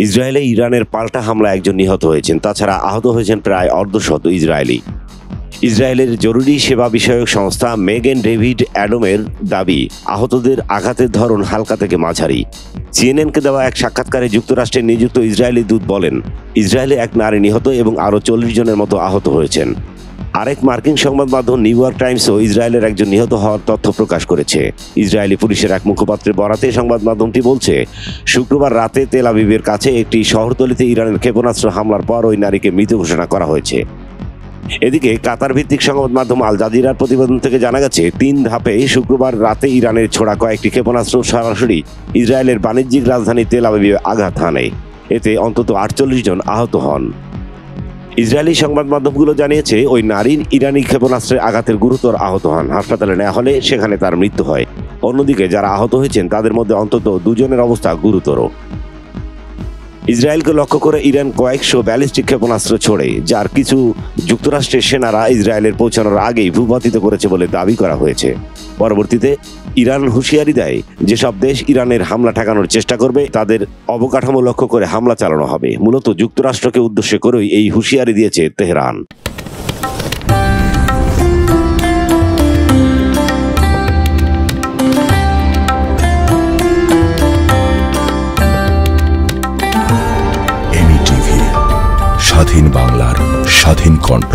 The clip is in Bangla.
ইসরায়েলে ইরানের পাল্টা হামলায় একজন নিহত হয়েছেন, তাছাড়া আহত হয়েছেন প্রায় অর্ধশত ইসরায়েলি। ইসরায়েলের জরুরি সেবা বিষয়ক সংস্থা মেগেন ডেভিড অ্যাডামের দাবি, আহতদের আঘাতের ধরন হালকা থেকে মাঝারি। সিএনএনকে দেওয়া এক সাক্ষাৎকারে যুক্তরাষ্ট্রে নিযুক্ত ইসরায়েলি দূত বলেন, ইসরায়েলে এক নারী নিহত এবং আরও 40 জনের মতো আহত হয়েছেন। আরেক মার্কিন সংবাদ মাধ্যম নিউ ইয়র্ক টাইমসও ইসরায়েলের একজন নিহত হওয়ার তথ্য প্রকাশ করেছে। ইসরায়েলি পুলিশের এক মুখপাত্রের বরাতে সংবাদ মাধ্যমটি বলছে, শুক্রবার রাতে তেল আবিবের কাছে একটি শহরতলিতে ইরানের ক্ষেপণাস্ত্র হামলার পর ওই নারীকে মৃত ঘোষণা করা হয়েছে। এদিকে কাতার ভিত্তিক সংবাদ মাধ্যম আল জাজিরার প্রতিবেদন থেকে জানা গেছে, 3 ধাপে শুক্রবার রাতে ইরানের ছোড়া কয়েকটি ক্ষেপণাস্ত্র সরাসরি ইসরায়েলের বাণিজ্যিক রাজধানী তেল আবিবে আঘাত হানে। এতে অন্তত 48 জন আহত হন। ইসরায়েলি সংবাদ মাধ্যমগুলো জানিয়েছে, ওই নারীর ইরানি ক্ষেপণাস্ত্রের আঘাতের গুরুতর আহত হন। হাসপাতালে নেওয়া হলে সেখানে তার মৃত্যু হয়। অন্যদিকে যারা আহত হয়েছেন তাদের মধ্যে অন্তত 2 জনের অবস্থা গুরুতর। ইসরায়েলকে লক্ষ্য করে ইরান কয়েকশো ব্যালিস্টিক ক্ষেপণাস্ত্র ছোড়ে, যার কিছু যুক্তরাষ্ট্রের সেনারা ইসরায়েলের পৌঁছানোর আগেই ভূপাতিত করেছে বলে দাবি করা হয়েছে। পরবর্তীতে ইরান হুঁশিয়ারি দেয়, যেসব দেশ ইরানের হামলা ঠেকানোর চেষ্টা করবে তাদের অবকাঠামো লক্ষ্য করে হামলা চালানো হবে। মূলত যুক্তরাষ্ট্রকে উদ্দেশ্য করেই এই হুঁশিয়ারি দিয়েছে তেহরান। স্বাধীন বাংলার স্বাধীন কণ্ঠ।